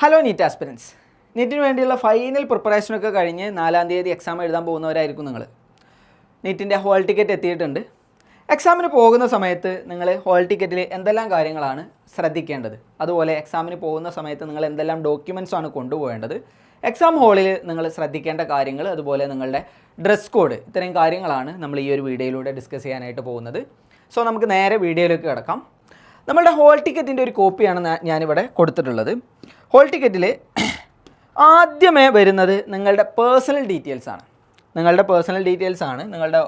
Hello NEET aspirants, നീറ്റിന് വേണ്ടിയുള്ള final പ്രിപ്പറേഷനൊക്കെ കഴിഞ്ഞ് 4-ാം തീയതി എക്സാം എഴുതാൻ പോകുന്നവരായിരിക്കും നിങ്ങൾ. നീറ്റിൻ്റെ ഹോൾ ടിക്കറ്റ് എത്തിയിട്ടുണ്ട്. എക്സാമിന് പോകുന്ന സമയത്ത് നിങ്ങൾ ഹോൾ ടിക്കറ്റിൽ എന്തെല്ലാം കാര്യങ്ങളാണ് ശ്രദ്ധിക്കേണ്ടത്, അതുപോലെ എക്സാമിന് പോകുന്ന സമയത്ത് നിങ്ങൾ എന്തെല്ലാം ഡോക്യുമെൻറ്റ്സ് ആണ് കൊണ്ടുപോകേണ്ടത്, എക്സാം ഹാളിൽ നിങ്ങൾ ശ്രദ്ധിക്കേണ്ട കാര്യങ്ങൾ, അതുപോലെ നിങ്ങളുടെ ഡ്രസ് കോഡ്, ഇത്രയും കാര്യങ്ങളാണ് നമ്മൾ ഈ ഒരു വീഡിയോയിലൂടെ ഡിസ്കസ് ചെയ്യാനായിട്ട് പോകുന്നത്. സോ നമുക്ക് നേരെ വീഡിയോയിലേക്ക് കിടക്കാം. നമ്മളുടെ ഹോൾ ടിക്കറ്റിൻ്റെ ഒരു കോപ്പിയാണ് ഞാനിവിടെ കൊടുത്തിട്ടുള്ളത്. ഹോൾ ടിക്കറ്റിൽ ആദ്യമേ വരുന്നത് നിങ്ങളുടെ പേഴ്സണൽ ഡീറ്റെയിൽസ് ആണ്. നിങ്ങളുടെ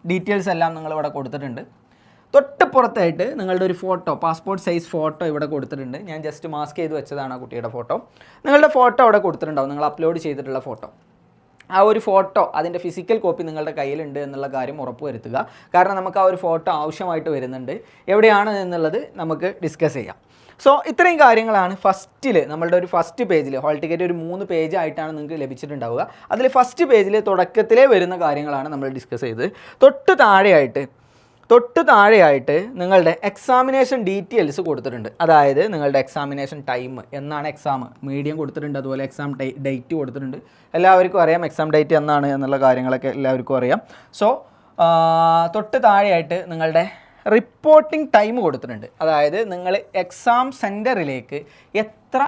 ഡീറ്റെയിൽസ് എല്ലാം നിങ്ങളിവിടെ കൊടുത്തിട്ടുണ്ട്. തൊട്ടുപുറത്തായിട്ട് നിങ്ങളുടെ ഒരു ഫോട്ടോ, പാസ്പോർട്ട് സൈസ് ഫോട്ടോ ഇവിടെ കൊടുത്തിട്ടുണ്ട്. ഞാൻ ജസ്റ്റ് മാസ്ക് ചെയ്ത് വെച്ചതാണ് ആ കുട്ടിയുടെ ഫോട്ടോ. നിങ്ങളുടെ ഫോട്ടോ അവിടെ കൊടുത്തിട്ടുണ്ടാവും, നിങ്ങൾ അപ്ലോഡ് ചെയ്തിട്ടുള്ള ഫോട്ടോ. ആ ഒരു ഫോട്ടോ, അതിൻ്റെ ഫിസിക്കൽ കോപ്പി നിങ്ങളുടെ കയ്യിലുണ്ട് എന്നുള്ള കാര്യം ഉറപ്പുവരുത്തുക. കാരണം നമുക്ക് ആ ഒരു ഫോട്ടോ ആവശ്യമായിട്ട് വരുന്നുണ്ട്. എവിടെയാണ് എന്നുള്ളത് നമുക്ക് ഡിസ്കസ് ചെയ്യാം. സോ ഇത്രയും കാര്യങ്ങളാണ് നമ്മളുടെ ഒരു ഫസ്റ്റ് പേജിൽ, ഹോൾ ടിക്കറ്റ് ഒരു 3 പേജായിട്ടാണ് നിങ്ങൾക്ക് ലഭിച്ചിട്ടുണ്ടാവുക. അതിൽ ഫസ്റ്റ് പേജിൽ തുടക്കത്തിലേ വരുന്ന കാര്യങ്ങളാണ് നമ്മൾ ഡിസ്കസ് ചെയ്തത്. തൊട്ട് താഴെയായിട്ട് നിങ്ങളുടെ എക്സാമിനേഷൻ ഡീറ്റെയിൽസ് കൊടുത്തിട്ടുണ്ട്. അതായത് നിങ്ങളുടെ എക്സാമിനേഷൻ ടൈം, എന്നാണ് എക്സാം, മീഡിയം കൊടുത്തിട്ടുണ്ട്, അതുപോലെ എക്സാം ഡേറ്റ് കൊടുത്തിട്ടുണ്ട്. എല്ലാവർക്കും അറിയാം എക്സാം ഡേറ്റ് എന്നാണ് എന്നുള്ള കാര്യങ്ങളൊക്കെ എല്ലാവർക്കും അറിയാം. സോ തൊട്ട് താഴെയായിട്ട് നിങ്ങളുടെ റിപ്പോർട്ടിംഗ് ടൈം കൊടുത്തിട്ടുണ്ട്. അതായത് നിങ്ങൾ എക്സാം സെൻറ്ററിലേക്ക് എത്ര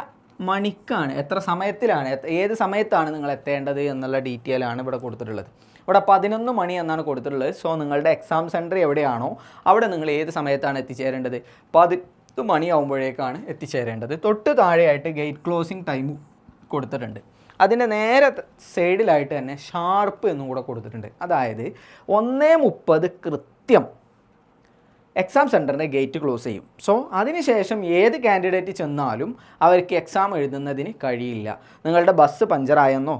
മണിക്കാണ്, എത്ര സമയത്തിലാണ്, ഏത് സമയത്താണ് നിങ്ങൾ എത്തേണ്ടത് എന്നുള്ള ഡീറ്റെയിൽ ആണ് ഇവിടെ കൊടുത്തിട്ടുള്ളത്. ഇവിടെ 11 മണി എന്നാണ് കൊടുത്തിട്ടുള്ളത്. സോ നിങ്ങളുടെ എക്സാം സെൻറ്റർ എവിടെയാണോ അവിടെ നിങ്ങൾ ഏത് സമയത്താണ് എത്തിച്ചേരേണ്ടത്, 10 മണിയാവുമ്പോഴേക്കാണ് എത്തിച്ചേരേണ്ടത്. തൊട്ട് താഴെയായിട്ട് ഗേറ്റ് ക്ലോസിംഗ് ടൈം കൊടുത്തിട്ടുണ്ട്. അതിൻ്റെ നേരെ സൈഡിലായിട്ട് തന്നെ ഷാർപ്പ് എന്നും കൂടെ കൊടുത്തിട്ടുണ്ട്. അതായത് 1:30 കൃത്യം എക്സാം സെൻറ്ററിൻ്റെ ഗേറ്റ് ക്ലോസ് ചെയ്യും. സോ അതിനുശേഷം ഏത് കാൻഡിഡേറ്റ് ചെന്നാലും അവർക്ക് എക്സാം എഴുതുന്നതിന് കഴിയില്ല. നിങ്ങളുടെ ബസ് പഞ്ചറായെന്നോ,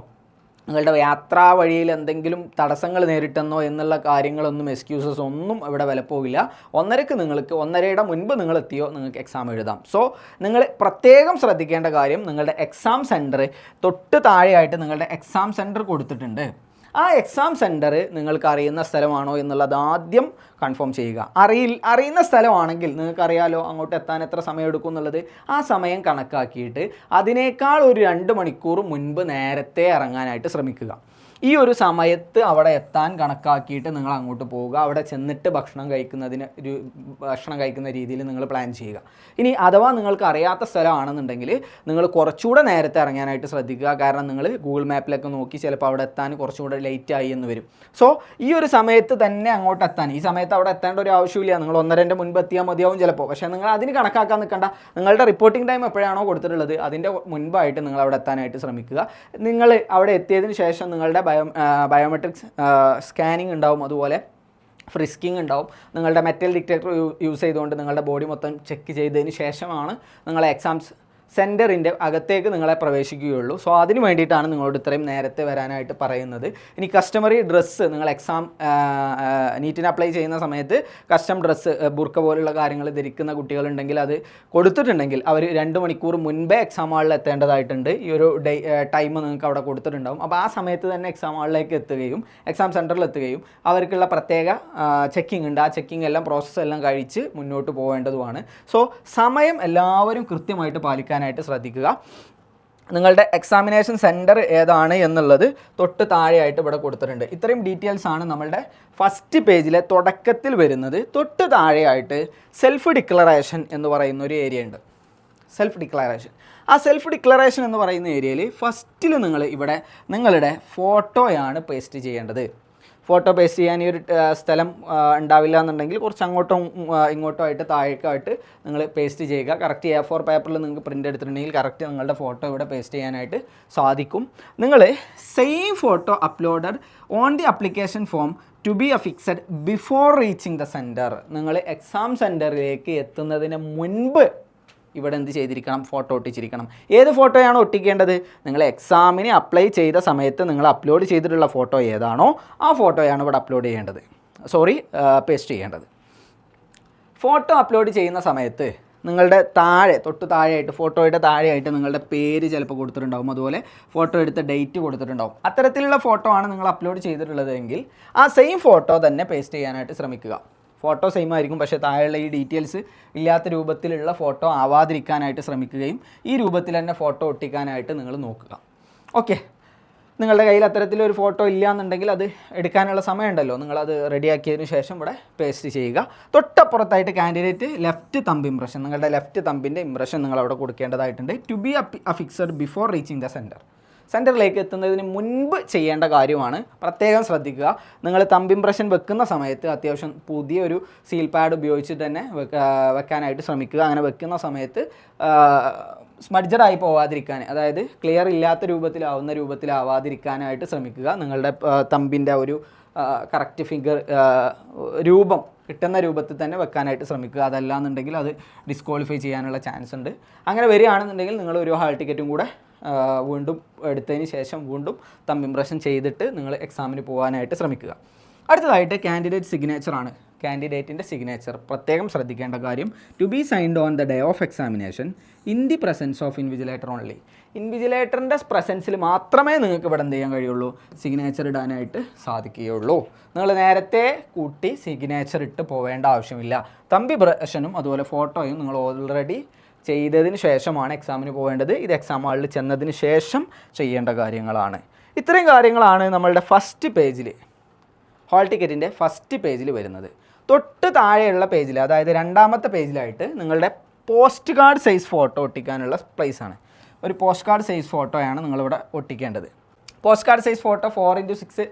നിങ്ങളുടെ യാത്രാ വഴിയിൽ എന്തെങ്കിലും തടസ്സങ്ങൾ നേരിട്ടെന്നോ എന്നുള്ള കാര്യങ്ങളൊന്നും, എക്സ്ക്യൂസസ് ഒന്നും ഇവിടെ വിലപ്പോവില്ല. 1:30 നിങ്ങൾക്ക്, 1:30യുടെ മുൻപ് നിങ്ങൾ എത്തിയോ നിങ്ങൾക്ക് എക്സാം എഴുതാം. സോ നിങ്ങൾ പ്രത്യേകം ശ്രദ്ധിക്കേണ്ട കാര്യം, നിങ്ങളുടെ എക്സാം സെൻറ്റർ തൊട്ട് താഴെയായിട്ട് നിങ്ങളുടെ എക്സാം സെൻറ്റർ കൊടുത്തിട്ടുണ്ട്. ആ എക്സാം സെൻറ്റർ നിങ്ങൾക്ക് അറിയുന്ന സ്ഥലമാണോ എന്നുള്ളത് ആദ്യം കൺഫേം ചെയ്യുക. അറിയുന്ന സ്ഥലമാണെങ്കിൽ നിങ്ങൾക്കറിയാലോ അങ്ങോട്ട് എത്താൻ എത്ര സമയം എടുക്കും എന്നുള്ളത്. ആ സമയം കണക്കാക്കിയിട്ട് അതിനേക്കാൾ ഒരു 2 മണിക്കൂർ മുൻപ് നേരത്തെ ഇറങ്ങാനായിട്ട് ശ്രമിക്കുക. ഈ ഒരു സമയത്ത് അവിടെ എത്താൻ കണക്കാക്കിയിട്ട് നിങ്ങൾ അങ്ങോട്ട് പോവുക. അവിടെ ചെന്നിട്ട് ഭക്ഷണം കഴിക്കുന്ന രീതിയിൽ നിങ്ങൾ പ്ലാൻ ചെയ്യുക. ഇനി അഥവാ നിങ്ങൾക്ക് അറിയാത്ത സ്ഥലമാണെന്നുണ്ടെങ്കിൽ നിങ്ങൾ കുറച്ചുകൂടെ നേരത്തെ ഇറങ്ങാനായിട്ട് ശ്രദ്ധിക്കുക. കാരണം നിങ്ങൾ ഗൂഗിൾ മാപ്പിലൊക്കെ നോക്കി ചിലപ്പോൾ അവിടെ എത്താൻ കുറച്ചുകൂടെ ലേറ്റ് ആയി എന്ന് വരും. സോ ഈ ഒരു സമയത്ത് തന്നെ അങ്ങോട്ട് എത്താൻ, ഈ സമയത്ത് അവിടെ എത്തേണ്ട ഒരു ആവശ്യമില്ല. നിങ്ങൾ 1:30ൻ്റെ മുൻപ് എത്തിയാൽ മതിയാവും ചിലപ്പോൾ. പക്ഷേ നിങ്ങൾ അതിന് കണക്കാക്കാൻ നിൽക്കണ്ട. നിങ്ങളുടെ റിപ്പോർട്ടിംഗ് ടൈം എപ്പോഴാണോ കൊടുത്തിട്ടുള്ളത് അതിൻ്റെ മുൻപായിട്ട് നിങ്ങൾ അവിടെ എത്താനായിട്ട് ശ്രമിക്കുക. നിങ്ങൾ അവിടെ എത്തിയതിന് ശേഷം നിങ്ങളുടെ ബയോമെട്രിക്സ് സ്കാനിങ് ഉണ്ടാവും, അതുപോലെ ഫ്രിസ്കിങ് ഉണ്ടാവും. നിങ്ങളുടെ മെറ്റൽ ഡിറ്റക്ടർ യൂസ് ചെയ്തുകൊണ്ട് നിങ്ങളുടെ ബോഡി മൊത്തം ചെക്ക് ചെയ്തതിന് ശേഷമാണ് നിങ്ങളെ എക്സാംസ് സെൻറ്ററിൻ്റെ അകത്തേക്ക് നിങ്ങളെ പ്രവേശിക്കുകയുള്ളൂ. സോ അതിന് വേണ്ടിയിട്ടാണ് നിങ്ങളോട് ഇത്രയും നേരത്തെ വരാനായിട്ട് പറയുന്നത്. ഇനി കസ്റ്റമറി ഡ്രസ്സ്, നിങ്ങൾ എക്സാം നീറ്റിന് അപ്ലൈ ചെയ്യുന്ന സമയത്ത് കസ്റ്റം ഡ്രസ്സ്, ബുർക്ക പോലുള്ള കാര്യങ്ങൾ ധരിക്കുന്ന കുട്ടികളുണ്ടെങ്കിൽ അത് കൊടുത്തിട്ടുണ്ടെങ്കിൽ അവർ 2 മണിക്കൂർ മുൻപേ എക്സാം ഹാളിൽ എത്തേണ്ടതായിട്ടുണ്ട്. ഈ ഒരു ടൈം നിങ്ങൾക്ക് അവിടെ കൊടുത്തിട്ടുണ്ടാവും. അപ്പോൾ ആ സമയത്ത് തന്നെ എക്സാം ഹാളിലേക്ക് എത്തുകയും എക്സാം സെൻറ്ററിൽ എത്തുകയും അവർക്കുള്ള പ്രത്യേക ചെക്കിംഗ് ഉണ്ട്. ആ ചെക്കിംഗ് എല്ലാം പ്രോസസ്സ് എല്ലാം കഴിച്ച് മുന്നോട്ട് പോകേണ്ടതുമാണ്. സോ സമയം എല്ലാവരും കൃത്യമായിട്ട് പാലിക്കാൻ ശ്രദ്ധിക്കുക. നിങ്ങളുടെ എക്സാമിനേഷൻ സെൻറ്റർ ഏതാണ് എന്നുള്ളത് തൊട്ട് താഴെയായിട്ട് ഇവിടെ കൊടുത്തിട്ടുണ്ട്. ഇത്രയും ഡീറ്റെയിൽസ് ആണ് നമ്മളുടെ ഫസ്റ്റ് പേജിലെ തുടക്കത്തിൽ വരുന്നത്. തൊട്ട് താഴെയായിട്ട് സെൽഫ് ഡിക്ലറേഷൻ എന്ന് പറയുന്ന ഒരു ഏരിയ ഉണ്ട്. ആ സെൽഫ് ഡിക്ലറേഷൻ എന്ന് പറയുന്ന ഏരിയയിൽ ഫസ്റ്റിൽ നിങ്ങൾ ഇവിടെ നിങ്ങളുടെ ഫോട്ടോയാണ് പേസ്റ്റ് ചെയ്യേണ്ടത്. ഫോട്ടോ പേസ്റ്റ് ചെയ്യാൻ ഈ ഒരു സ്ഥലം ഉണ്ടാവില്ല എന്നുണ്ടെങ്കിൽ കുറച്ച് അങ്ങോട്ടും ഇങ്ങോട്ടും ആയിട്ട് താഴേക്കായിട്ട് നിങ്ങൾ പേസ്റ്റ് ചെയ്യുക. കറക്റ്റ് A4 പേപ്പറിൽ നിങ്ങൾക്ക് പ്രിൻ്റ് എടുത്തിട്ടുണ്ടെങ്കിൽ കറക്റ്റ് നിങ്ങളുടെ ഫോട്ടോ ഇവിടെ പേസ്റ്റ് ചെയ്യാനായിട്ട് സാധിക്കും. നിങ്ങൾ same photo uploaded on the application form to be affixed before reaching the centre. നിങ്ങൾ എക്സാം സെൻറ്ററിലേക്ക് എത്തുന്നതിന് മുൻപ് ഇവിടെ എന്ത് ചെയ്തിരിക്കണം, ഫോട്ടോ ഒട്ടിച്ചിരിക്കണം. ഏത് ഫോട്ടോയാണ് ഒട്ടിക്കേണ്ടത്? നിങ്ങൾ എക്സാമിന് അപ്ലൈ ചെയ്ത സമയത്ത് നിങ്ങൾ അപ്ലോഡ് ചെയ്തിട്ടുള്ള ഫോട്ടോ ഏതാണോ ആ ഫോട്ടോയാണ് ഇവിടെ പേസ്റ്റ് ചെയ്യേണ്ടത്. ഫോട്ടോ അപ്ലോഡ് ചെയ്യുന്ന സമയത്ത് നിങ്ങളുടെ തൊട്ട് താഴെയായിട്ട്, ഫോട്ടോയുടെ താഴെയായിട്ട് നിങ്ങളുടെ പേര് ചിലപ്പോൾ കൊടുത്തിട്ടുണ്ടാവും, അതുപോലെ ഫോട്ടോ എടുത്ത ഡേറ്റ് കൊടുത്തിട്ടുണ്ടാവും. അത്തരത്തിലുള്ള ഫോട്ടോ ആണ് നിങ്ങൾ അപ്ലോഡ് ചെയ്തിട്ടുള്ളതെങ്കിൽ ആ സെയിം ഫോട്ടോ തന്നെ പേസ്റ്റ് ചെയ്യാനായിട്ട് ശ്രമിക്കുക. ഫോട്ടോ സെയിം ആയിരിക്കും, പക്ഷേ താഴെയുള്ള ഈ ഡീറ്റെയിൽസ് ഇല്ലാത്ത രൂപത്തിലുള്ള ഫോട്ടോ ആവാതിരിക്കാനായിട്ട് ശ്രമിക്കുകയും ഈ രൂപത്തിൽ തന്നെ ഫോട്ടോ ഒട്ടിക്കാനായിട്ട് നിങ്ങൾ നോക്കുക. ഓക്കെ, നിങ്ങളുടെ കയ്യിൽ അത്തരത്തിലൊരു ഫോട്ടോ ഇല്ല എന്നുണ്ടെങ്കിൽ അത് എടുക്കാനുള്ള സമയമുണ്ടല്ലോ, നിങ്ങളത് റെഡിയാക്കിയതിന് ശേഷം ഇവിടെ പേസ്റ്റ് ചെയ്യുക. തൊട്ടപ്പുറത്തായിട്ട് കാൻഡിഡേറ്റ് ലെഫ്റ്റ് തമ്പ് ഇംപ്രഷൻ, നിങ്ങളുടെ ലെഫ്റ്റ് തമ്പിൻ്റെ ഇംപ്രഷൻ നിങ്ങൾ അവിടെ കൊടുക്കേണ്ടതായിട്ടുണ്ട്. To be affixed before reaching the centre. സെൻറ്ററിലേക്ക് എത്തുന്നതിന് മുൻപ് ചെയ്യേണ്ട കാര്യമാണ്, പ്രത്യേകം ശ്രദ്ധിക്കുക. നിങ്ങൾ തമ്പ് ഇംപ്രഷൻ വെക്കുന്ന സമയത്ത് അത്യാവശ്യം പുതിയൊരു സീൽ പാഡ് ഉപയോഗിച്ചിട്ട് തന്നെ വെക്കാനായിട്ട് ശ്രമിക്കുക. അങ്ങനെ വെക്കുന്ന സമയത്ത് സ്മഡ്ജഡായി പോവാതിരിക്കാൻ, അതായത് ക്ലിയർ ഇല്ലാത്ത രൂപത്തിലാവാതിരിക്കാനായിട്ട് ശ്രമിക്കുക. നിങ്ങളുടെ തമ്പിൻ്റെ ഒരു കറക്റ്റ് ഫിഗർ രൂപം കിട്ടുന്ന രൂപത്തിൽ തന്നെ വെക്കാനായിട്ട് ശ്രമിക്കുക. അതല്ലാന്നുണ്ടെങ്കിൽ അത് ഡിസ്ക്വാളിഫൈ ചെയ്യാനുള്ള ചാൻസ് ഉണ്ട്. അങ്ങനെ വരികയാണെന്നുണ്ടെങ്കിൽ നിങ്ങൾ ഒരു ഹാൾ ടിക്കറ്റും കൂടെ വീണ്ടും എടുത്തതിന് ശേഷം വീണ്ടും തമ്പ് ഇംപ്രഷൻ ചെയ്തിട്ട് നിങ്ങൾ എക്സാമിന് പോകാനായിട്ട് ശ്രമിക്കുക. അടുത്തതായിട്ട് കാൻഡിഡേറ്റ് സിഗ്നേച്ചറാണ്. കാൻഡിഡേറ്റിൻ്റെ സിഗ്നേച്ചർ പ്രത്യേകം ശ്രദ്ധിക്കേണ്ട കാര്യം, to be signed on the day of examination in the presence of invigilator only. ഇൻവിജിലേറ്ററിൻ്റെ പ്രസൻസിൽ മാത്രമേ നിങ്ങൾക്ക് ഇവിടെ എന്ത് ചെയ്യാൻ കഴിയുള്ളൂ, സിഗ്നേച്ചർ ഇടാനായിട്ട് സാധിക്കുകയുള്ളൂ. നിങ്ങൾ നേരത്തെ കൂട്ടി സിഗ്നേച്ചർ ഇട്ട് പോവേണ്ട ആവശ്യമില്ല. തമ്പ് ഇംപ്രഷനും അതുപോലെ ഫോട്ടോയും നിങ്ങൾ ഓൾറെഡി ചെയ്തതിന് ശേഷമാണ് എക്സാമിന് പോകേണ്ടത്. ഇത് എക്സാം ഹാളിൽ ചെന്നതിന് ശേഷം ചെയ്യേണ്ട കാര്യങ്ങളാണ്. ഇത്രയും കാര്യങ്ങളാണ് നമ്മളുടെ ഫസ്റ്റ് പേജിൽ, ഹാൾ ടിക്കറ്റിൻ്റെ ഫസ്റ്റ് പേജിൽ വരുന്നത്. തൊട്ട് താഴെയുള്ള പേജിൽ, അതായത് രണ്ടാമത്തെ പേജിലായിട്ട് നിങ്ങളുടെ പോസ്റ്റ് കാർഡ് സൈസ് ഫോട്ടോ ഒട്ടിക്കാനുള്ള പ്ലേസാണ്. ഒരു പോസ്റ്റ് കാർഡ് സൈസ് ഫോട്ടോയാണ് നിങ്ങളിവിടെ ഒട്ടിക്കേണ്ടത്. പോസ്റ്റ് കാർഡ് സൈസ് ഫോട്ടോ 4:6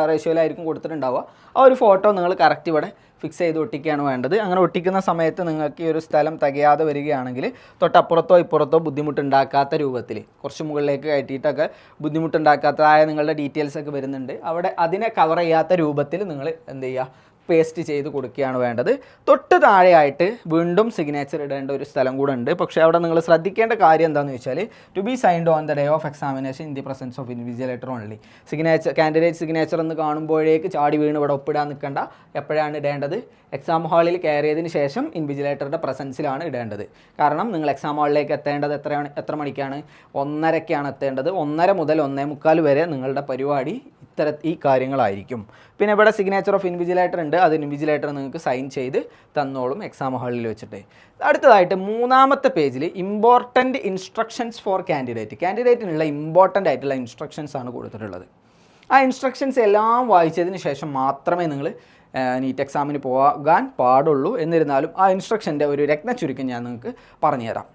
റേഷ്യോയിലായിരിക്കും കൊടുത്തിട്ടുണ്ടാവുക. ആ ഒരു ഫോട്ടോ നിങ്ങൾ കറക്റ്റ് ഇവിടെ ഫിക്സ് ചെയ്ത് ഒട്ടിക്കുകയാണ് വേണ്ടത്. അങ്ങനെ ഒട്ടിക്കുന്ന സമയത്ത് നിങ്ങൾക്ക് ഈ ഒരു സ്ഥലം തികയാതെ വരികയാണെങ്കിൽ തൊട്ടപ്പുറത്തോ ഇപ്പുറത്തോ ബുദ്ധിമുട്ടുണ്ടാക്കാത്ത രൂപത്തിൽ, കുറച്ച് മുകളിലേക്ക് കയറ്റിയിട്ടൊക്കെ ബുദ്ധിമുട്ടുണ്ടാക്കാത്തതായ നിങ്ങളുടെ ഡീറ്റെയിൽസൊക്കെ വരുന്നുണ്ട്, അവിടെ അതിനെ കവർ ചെയ്യാത്ത രൂപത്തിൽ നിങ്ങൾ എന്ത് ചെയ്യുക, പേസ്റ്റ് ചെയ്ത് കൊടുക്കുകയാണ് വേണ്ടത്. തൊട്ട് താഴെയായിട്ട് വീണ്ടും സിഗ്നേച്ചർ ഇടേണ്ട ഒരു സ്ഥലം കൂടെ ഉണ്ട്. പക്ഷേ അവിടെ നിങ്ങൾ ശ്രദ്ധിക്കേണ്ട കാര്യം എന്താണെന്ന് വെച്ചാൽ, to be signed on the day of examination in the presence of invigilator only. Candidate signature എന്ന് കാണുമ്പോഴേക്ക് ചാടി വീണ് ഇവിടെ ഒപ്പിടാൻ നിൽക്കേണ്ട. എപ്പോഴാണ് ഇടേണ്ടത്, എക്സാം ഹാളിൽ കയറിയതിന് ശേഷം ഇൻവിജിലേറ്ററുടെ പ്രസൻസിലാണ് ഇടേണ്ടത്. കാരണം നിങ്ങൾ എക്സാം ഹാളിലേക്ക് എത്തേണ്ടത് എത്ര മണിക്കാണ്, 1:30ക്കാണ് എത്തേണ്ടത്. 1:30 മുതൽ 1:45 വരെ നിങ്ങളുടെ പരിപാടി ഈ കാര്യങ്ങളായിരിക്കും. പിന്നെ ഇവിടെ സിഗ്നേച്ചർ ഓഫ് ഇൻവിജിലേറ്റർ ഉണ്ട്, അത് ഇൻവിജിലേറ്റർ നിങ്ങൾക്ക് സൈൻ ചെയ്ത് തന്നോളും എക്സാം ഹാളിൽ വെച്ചിട്ട്. അടുത്തതായിട്ട് മൂന്നാമത്തെ പേജിൽ ഇമ്പോർട്ടൻറ്റ് ഇൻസ്ട്രക്ഷൻസ് ഫോർ കാൻഡിഡേറ്റിനുള്ള ഇമ്പോർട്ടൻ്റ് ആയിട്ടുള്ള ഇൻസ്ട്രക്ഷൻസ് ആണ് കൊടുത്തിട്ടുള്ളത്. ആ ഇൻസ്ട്രക്ഷൻസ് എല്ലാം വായിച്ചതിന് ശേഷം മാത്രമേ നിങ്ങൾ നീറ്റ് എക്സാമിന് പോകാൻ പാടുള്ളൂ. എന്നിരുന്നാലും ആ ഇൻസ്ട്രക്ഷൻ്റെ ഒരു രത്നച്ചുരുക്കം ഞാൻ നിങ്ങൾക്ക് പറഞ്ഞുതരാം.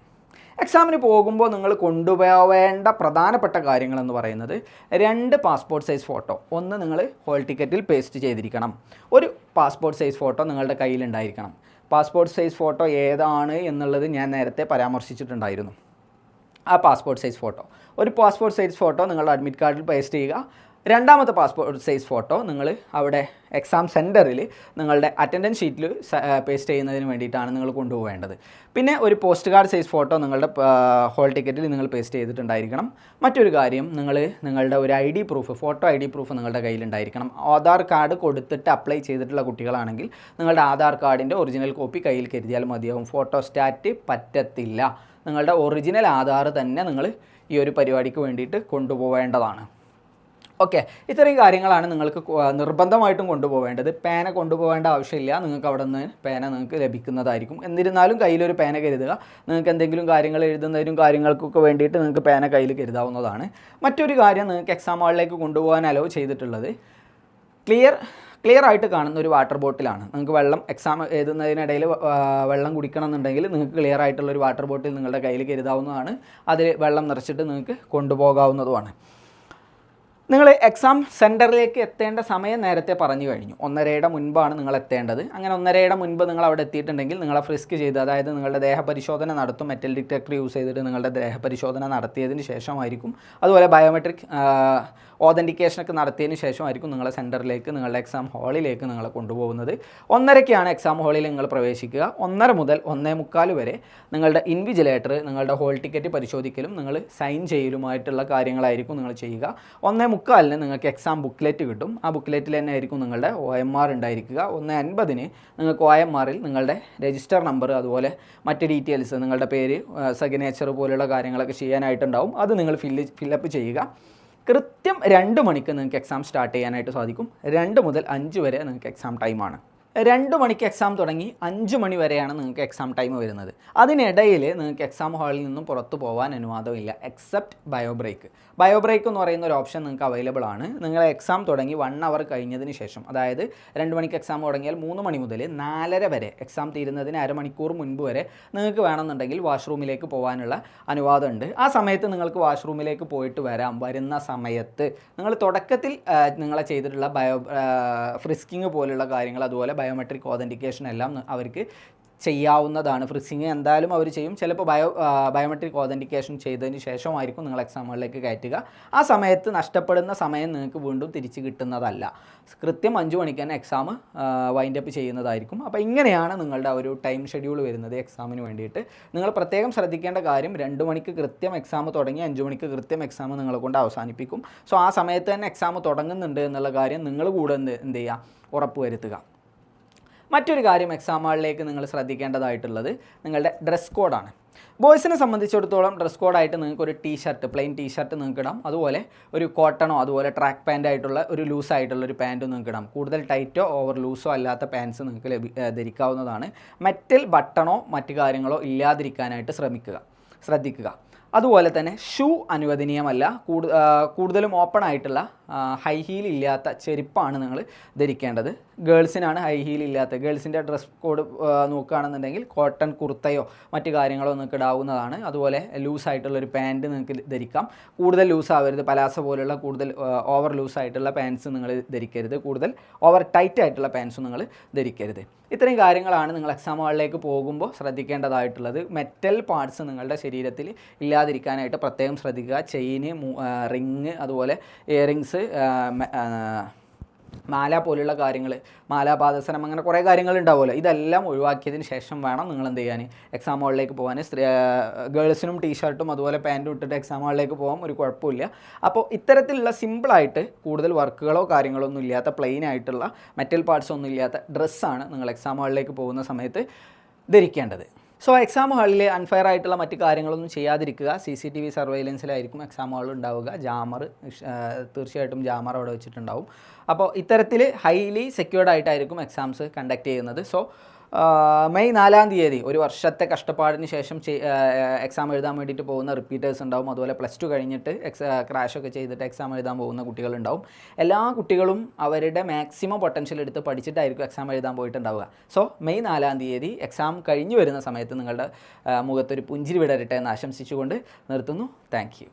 എക്സാമിന് പോകുമ്പോൾ നിങ്ങൾ കൊണ്ടുപോവേണ്ട പ്രധാനപ്പെട്ട കാര്യങ്ങളെന്ന് പറയുന്നത് 2 പാസ്പോർട്ട് സൈസ് ഫോട്ടോ. ഒന്ന് നിങ്ങൾ ഹോൾ ടിക്കറ്റിൽ പേസ്റ്റ് ചെയ്തിരിക്കണം. ഒരു പാസ്പോർട്ട് സൈസ് ഫോട്ടോ നിങ്ങളുടെ കയ്യിലുണ്ടായിരിക്കണം. പാസ്പോർട്ട് സൈസ് ഫോട്ടോ ഏതാണ് എന്നുള്ളത് ഞാൻ നേരത്തെ പരാമർശിച്ചിട്ടുണ്ടായിരുന്നു. ആ പാസ്പോർട്ട് സൈസ് ഫോട്ടോ നിങ്ങളുടെ അഡ്മിറ്റ് കാർഡിൽ പേസ്റ്റ് ചെയ്യുക. രണ്ടാമത്തെ പാസ്പോർട്ട് സൈസ് ഫോട്ടോ നിങ്ങൾ അവിടെ എക്സാം സെൻറ്ററിൽ നിങ്ങളുടെ അറ്റൻഡൻസ് ഷീറ്റിൽ പേസ്റ്റ് ചെയ്യുന്നതിന് വേണ്ടിയിട്ടാണ് നിങ്ങൾ കൊണ്ടുപോകേണ്ടത്. പിന്നെ ഒരു പോസ്റ്റ് കാർഡ് സൈസ് ഫോട്ടോ നിങ്ങളുടെ ഹോൾ ടിക്കറ്റിൽ നിങ്ങൾ പേസ്റ്റ് ചെയ്തിട്ടുണ്ടായിരിക്കണം. മറ്റൊരു കാര്യം, നിങ്ങളുടെ ഒരു ഫോട്ടോ ഐ ഡി പ്രൂഫ് നിങ്ങളുടെ കയ്യിലുണ്ടായിരിക്കണം. ആധാർ കാർഡ് കൊടുത്തിട്ട് അപ്ലൈ ചെയ്തിട്ടുള്ള കുട്ടികളാണെങ്കിൽ നിങ്ങളുടെ ആധാർ കാർഡിൻ്റെ ഒറിജിനൽ കോപ്പി കയ്യിൽ കരുതിയാൽ മതിയാവും. ഫോട്ടോസ്റ്റാറ്റ് പറ്റത്തില്ല. നിങ്ങളുടെ ഒറിജിനൽ ആധാർ തന്നെ നിങ്ങൾ ഈ ഒരു പരിപാടിക്ക് വേണ്ടിയിട്ട് കൊണ്ടുപോവേണ്ടതാണ്. ഓക്കെ, ഇത്രയും കാര്യങ്ങളാണ് നിങ്ങൾക്ക് നിർബന്ധമായിട്ടും കൊണ്ടുപോകേണ്ടത്. പേന കൊണ്ടുപോകേണ്ട ആവശ്യമില്ല, നിങ്ങൾക്ക് അവിടെ നിന്ന് പേന നിങ്ങൾക്ക് ലഭിക്കുന്നതായിരിക്കും. എന്നിരുന്നാലും കയ്യിലൊരു പേന കരുതുക. നിങ്ങൾക്ക് എന്തെങ്കിലും കാര്യങ്ങൾ എഴുതുന്നതിനും കാര്യങ്ങൾക്കൊക്കെ വേണ്ടിയിട്ട് നിങ്ങൾക്ക് പേന കയ്യിൽ കരുതാവുന്നതാണ്. മറ്റൊരു കാര്യം, നിങ്ങൾക്ക് എക്സാം ഹാളിലേക്ക് കൊണ്ടുപോകാൻ അലോ ചെയ്തിട്ടുള്ളത് ക്ലിയർ ആയിട്ട് കാണുന്ന ഒരു വാട്ടർ ബോട്ടിലാണ്. നിങ്ങൾക്ക് എക്സാം എഴുതുന്നതിനിടയിൽ വെള്ളം കുടിക്കണം എന്നുണ്ടെങ്കിൽ നിങ്ങൾക്ക് ക്ലിയർ ആയിട്ടുള്ളൊരു വാട്ടർ ബോട്ടിൽ നിങ്ങളുടെ കയ്യിൽ കരുതാവുന്നതാണ്. അതിൽ വെള്ളം നിറച്ചിട്ട് നിങ്ങൾക്ക് കൊണ്ടുപോകാവുന്നതുമാണ്. നിങ്ങൾ എക്സാം സെൻറ്ററിലേക്ക് എത്തേണ്ട സമയം നേരത്തെ പറഞ്ഞു കഴിഞ്ഞു. 1:30 മുൻപാണ് നിങ്ങൾ എത്തേണ്ടത്. അങ്ങനെ 1:30 മുൻപ് നിങ്ങൾ അവിടെ എത്തിയിട്ടുണ്ടെങ്കിൽ നിങ്ങളെ ഫ്രിസ്ക് ചെയ്ത്, അതായത് നിങ്ങളുടെ ദേഹപരിശോധന നടത്തും. മെറ്റൽ ഡിറ്റക്ടർ യൂസ് ചെയ്തിട്ട് നിങ്ങളുടെ ദേഹപരിശോധന നടത്തിയതിന് ശേഷമായിരിക്കും, അതുപോലെ ബയോമെട്രിക് ഓതൻറ്റിക്കേഷനൊക്കെ നടത്തിയതിന് ശേഷമായിരിക്കും നിങ്ങളെ സെൻറ്ററിലേക്ക്, നിങ്ങളുടെ എക്സാം ഹാളിലേക്ക് നിങ്ങളെ കൊണ്ടുപോകുന്നത്. 1:30ക്കാണ് എക്സാം ഹാളിൽ നിങ്ങൾ പ്രവേശിക്കുക. 1:30 മുതൽ 1:45 വരെ നിങ്ങളുടെ ഇൻവിജിലേറ്റർ നിങ്ങളുടെ ഹോൾ ടിക്കറ്റ് പരിശോധിക്കലും നിങ്ങൾ സൈൻ ചെയ്യലുമായിട്ടുള്ള കാര്യങ്ങളായിരിക്കും നിങ്ങൾ ചെയ്യുക. 1:45 നിങ്ങൾക്ക് എക്സാം ബുക്ക്ലെറ്റ് കിട്ടും. ആ ബുക്ക്ലെറ്റിൽ തന്നെ ആയിരിക്കും നിങ്ങളുടെ OMR ഉണ്ടായിരിക്കുക. 1:50 നിങ്ങൾക്ക് OMRൽ നിങ്ങളുടെ രജിസ്റ്റർ നമ്പർ, അതുപോലെ മറ്റ് ഡീറ്റെയിൽസ്, നിങ്ങളുടെ പേര്, സിഗ്നേച്ചർ പോലുള്ള കാര്യങ്ങളൊക്കെ ചെയ്യാനായിട്ടുണ്ടാവും. അത് നിങ്ങൾ ഫില്ലപ്പ് ചെയ്യുക. കൃത്യം 2 മണിക്ക് നിങ്ങൾക്ക് എക്സാം സ്റ്റാർട്ട് ചെയ്യാനായിട്ട് സാധിക്കും. 2 മുതൽ 5 വരെ നിങ്ങൾക്ക് എക്സാം ടൈമാണ്. 2 മണിക്ക് എക്സാം തുടങ്ങി 5 മണി വരെയാണ് നിങ്ങൾക്ക് എക്സാം ടൈം വരുന്നത്. അതിനിടയിൽ നിങ്ങൾക്ക് എക്സാം ഹാളിൽ നിന്നും പുറത്തു പോകാൻ അനുവാദമില്ല except bio break. Bio break എന്ന് പറയുന്ന ഒരു ഓപ്ഷൻ നിങ്ങൾക്ക് അവൈലബിൾ ആണ്. നിങ്ങൾ എക്സാം തുടങ്ങി 1 അവർ കഴിഞ്ഞതിന് ശേഷം, അതായത് 2 മണിക്ക് എക്സാം തുടങ്ങിയാൽ 3 മണി മുതൽ 4:30 വരെ, എക്സാം തീരുന്നതിന് അരമണിക്കൂർ മുൻപ് വരെ നിങ്ങൾക്ക് വേണമെന്നുണ്ടെങ്കിൽ വാഷ്റൂമിലേക്ക് പോകാനുള്ള അനുവാദമുണ്ട്. ആ സമയത്ത് നിങ്ങൾക്ക് വാഷ്റൂമിലേക്ക് പോയിട്ട് വരുന്ന സമയത്ത് നിങ്ങൾ തുടക്കത്തിൽ നിങ്ങളെ ചെയ്തിട്ടുള്ള ഫ്രിസ്കിങ് പോലുള്ള കാര്യങ്ങൾ, അതുപോലെ ബയോമെട്രിക് ഓതൻറ്റിക്കേഷൻ എല്ലാം അവർക്ക് ചെയ്യാവുന്നതാണ്. ഫ്രിസ്കിങ് എന്തായാലും അവർ ചെയ്യും. ചിലപ്പോൾ ബയോമെട്രിക് ഓതൻറ്റിക്കേഷൻ ചെയ്തതിന് ശേഷമായിരിക്കും നിങ്ങൾ എക്സാമുകളിലേക്ക് കയറ്റുക. ആ സമയത്ത് നഷ്ടപ്പെടുന്ന സമയം നിങ്ങൾക്ക് വീണ്ടും തിരിച്ച് കിട്ടുന്നതല്ല. കൃത്യം 5 മണിക്ക് തന്നെ എക്സാം വൈൻഡപ്പ് ചെയ്യുന്നതായിരിക്കും. അപ്പോൾ ഇങ്ങനെയാണ് നിങ്ങളുടെ ഒരു ടൈം ഷെഡ്യൂൾ വരുന്നത് എക്സാമിന് വേണ്ടിയിട്ട്. നിങ്ങൾ പ്രത്യേകം ശ്രദ്ധിക്കേണ്ട കാര്യം, 2 മണിക്ക് കൃത്യം എക്സാം തുടങ്ങി 5 മണിക്ക് കൃത്യം എക്സാം നിങ്ങളെ കൊണ്ട് അവസാനിപ്പിക്കും. സോ ആ സമയത്ത് തന്നെ എക്സാം തുടങ്ങുന്നുണ്ട് എന്നുള്ള കാര്യം നിങ്ങൾ കൂടെ എന്ത് ചെയ്യുക, ഉറപ്പുവരുത്തുക. മറ്റൊരു കാര്യം എക്സാം ഹാളിലേക്ക് നിങ്ങൾ ശ്രദ്ധിക്കേണ്ടതായിട്ടുള്ളത് നിങ്ങളുടെ ഡ്രസ് കോഡാണ്. ബോയ്സിനെ സംബന്ധിച്ചിടത്തോളം ഡ്രസ് കോഡായിട്ട് നിങ്ങൾക്ക് ഒരു പ്ലെയിൻ ടീ ഷർട്ട് നിങ്ങൾക്ക് ഇടാം. അതുപോലെ ഒരു കോട്ടണോ അതുപോലെ ട്രാക്ക് പാൻ്റ് ആയിട്ടുള്ള ഒരു ലൂസായിട്ടുള്ള ഒരു പാൻറ്റും നിങ്ങൾക്ക് ഇടാം. കൂടുതൽ ടൈറ്റോ ഓവർ ലൂസോ അല്ലാത്ത പാൻറ്റ്സ് നിങ്ങൾക്ക് ധരിക്കാവുന്നതാണ്. മെറ്റൽ ബട്ടണോ മറ്റു കാര്യങ്ങളോ ഇല്ലാതിരിക്കാനായിട്ട് ശ്രദ്ധിക്കുക. അതുപോലെ തന്നെ ഷൂ അനുവദനീയമല്ല. കൂടുതലും ഓപ്പൺ ആയിട്ടുള്ള ഹൈ ഹീൽ ഇല്ലാത്ത ചെരുപ്പാണ് നിങ്ങൾ ധരിക്കേണ്ടത്. ഗേൾസിനാണ് ഹൈ ഹീൽ ഇല്ലാത്ത. ഗേൾസിൻ്റെ ഡ്രസ് കോഡ് നോക്കുകയാണെന്നുണ്ടെങ്കിൽ കോട്ടൺ കുർത്തയോ മറ്റു കാര്യങ്ങളോ നിങ്ങൾക്ക് ഇടാവുന്നതാണ്. അതുപോലെ ലൂസായിട്ടുള്ളൊരു പാൻറ്റ് നിങ്ങൾക്ക് ധരിക്കാം. കൂടുതൽ ലൂസ് ആവരുത്. പലാസ പോലുള്ള കൂടുതൽ ഓവർ ലൂസായിട്ടുള്ള പാൻറ്റ്സ് നിങ്ങൾ ധരിക്കരുത്. കൂടുതൽ ഓവർ ടൈറ്റ് ആയിട്ടുള്ള പാൻറ്റ്സും നിങ്ങൾ ധരിക്കരുത്. ഇത്രയും കാര്യങ്ങളാണ് നിങ്ങൾ എക്സാം ഹാളിലേക്ക് പോകുമ്പോൾ ശ്രദ്ധിക്കേണ്ടതായിട്ടുള്ളത്. മെറ്റൽ പാർട്സ് നിങ്ങളുടെ ശരീരത്തിൽ ഇല്ലാതിരിക്കാനായിട്ട് പ്രത്യേകം ശ്രദ്ധിക്കുക. ചെയിന്, റിങ്, അതുപോലെ ഇയറിങ്സ്, മാല പോലുള്ള കാര്യങ്ങൾ, മാലാപാദസരം, അങ്ങനെ കുറേ കാര്യങ്ങൾ ഉണ്ടാവുമല്ലോ. ഇതെല്ലാം ഒഴിവാക്കിയതിന് ശേഷം വേണം നിങ്ങൾ എന്ത് ചെയ്യാൻ, എക്സാം ഹാളിലേക്ക് പോകാൻ. ഗേൾസിനും ടീഷർട്ടും അതുപോലെ പാൻറ്റും ഇട്ടിട്ട് എക്സാം ഹാളിലേക്ക് പോകാൻ ഒരു കുഴപ്പമില്ല. അപ്പോൾ ഇത്തരത്തിലുള്ള സിമ്പിളായിട്ട് കൂടുതൽ വർക്കുകളോ കാര്യങ്ങളോ ഒന്നും ഇല്ലാത്ത, പ്ലെയിൻ ആയിട്ടുള്ള മെറ്റൽ പാർട്സ് ഒന്നും ഇല്ലാത്ത ഡ്രസ്സാണ് നിങ്ങൾ എക്സാം ഹാളിലേക്ക് പോകുന്ന സമയത്ത് ധരിക്കേണ്ടത്. സോ എക്സാം ഹാളിൽ അൺഫെയർ ആയിട്ടുള്ള മറ്റു കാര്യങ്ങളൊന്നും ചെയ്യാതിരിക്കുക. CCTV സർവൈലൻസിലായിരിക്കും എക്സാം ഹാളിൽ ഉണ്ടാവുക. തീർച്ചയായിട്ടും ജാമർ അവിടെ വെച്ചിട്ടുണ്ടാവും. അപ്പോൾ ഇത്തരത്തിൽ ഹൈലി സെക്യൂർഡ് ആയിട്ടായിരിക്കും എക്സാംസ് കണ്ടക്ട് ചെയ്യുന്നത്. സോ മെയ് 4-ാം തീയതി ഒരു വർഷത്തെ കഷ്ടപ്പാടിന് ശേഷം എക്സാം എഴുതാൻ വേണ്ടിയിട്ട് പോകുന്ന റിപ്പീറ്റേഴ്സ് ഉണ്ടാവും. അതുപോലെ +2 കഴിഞ്ഞിട്ട് ക്രാഷൊക്കെ ചെയ്തിട്ട് എക്സാം എഴുതാൻ പോകുന്ന കുട്ടികളുണ്ടാവും. എല്ലാ കുട്ടികളും അവരുടെ മാക്സിമം പൊട്ടൻഷ്യൽ എടുത്ത് പഠിച്ചിട്ടായിരിക്കും എക്സാം എഴുതാൻ പോയിട്ടുണ്ടാവുക. സോ മെയ് 4-ാം തീയതി എക്സാം കഴിഞ്ഞ് വരുന്ന സമയത്ത് നിങ്ങളുടെ മുഖത്തൊരു പുഞ്ചിരി വിടരട്ടെ എന്ന് ആശംസിച്ചുകൊണ്ട് നിർത്തുന്നു. Thank you.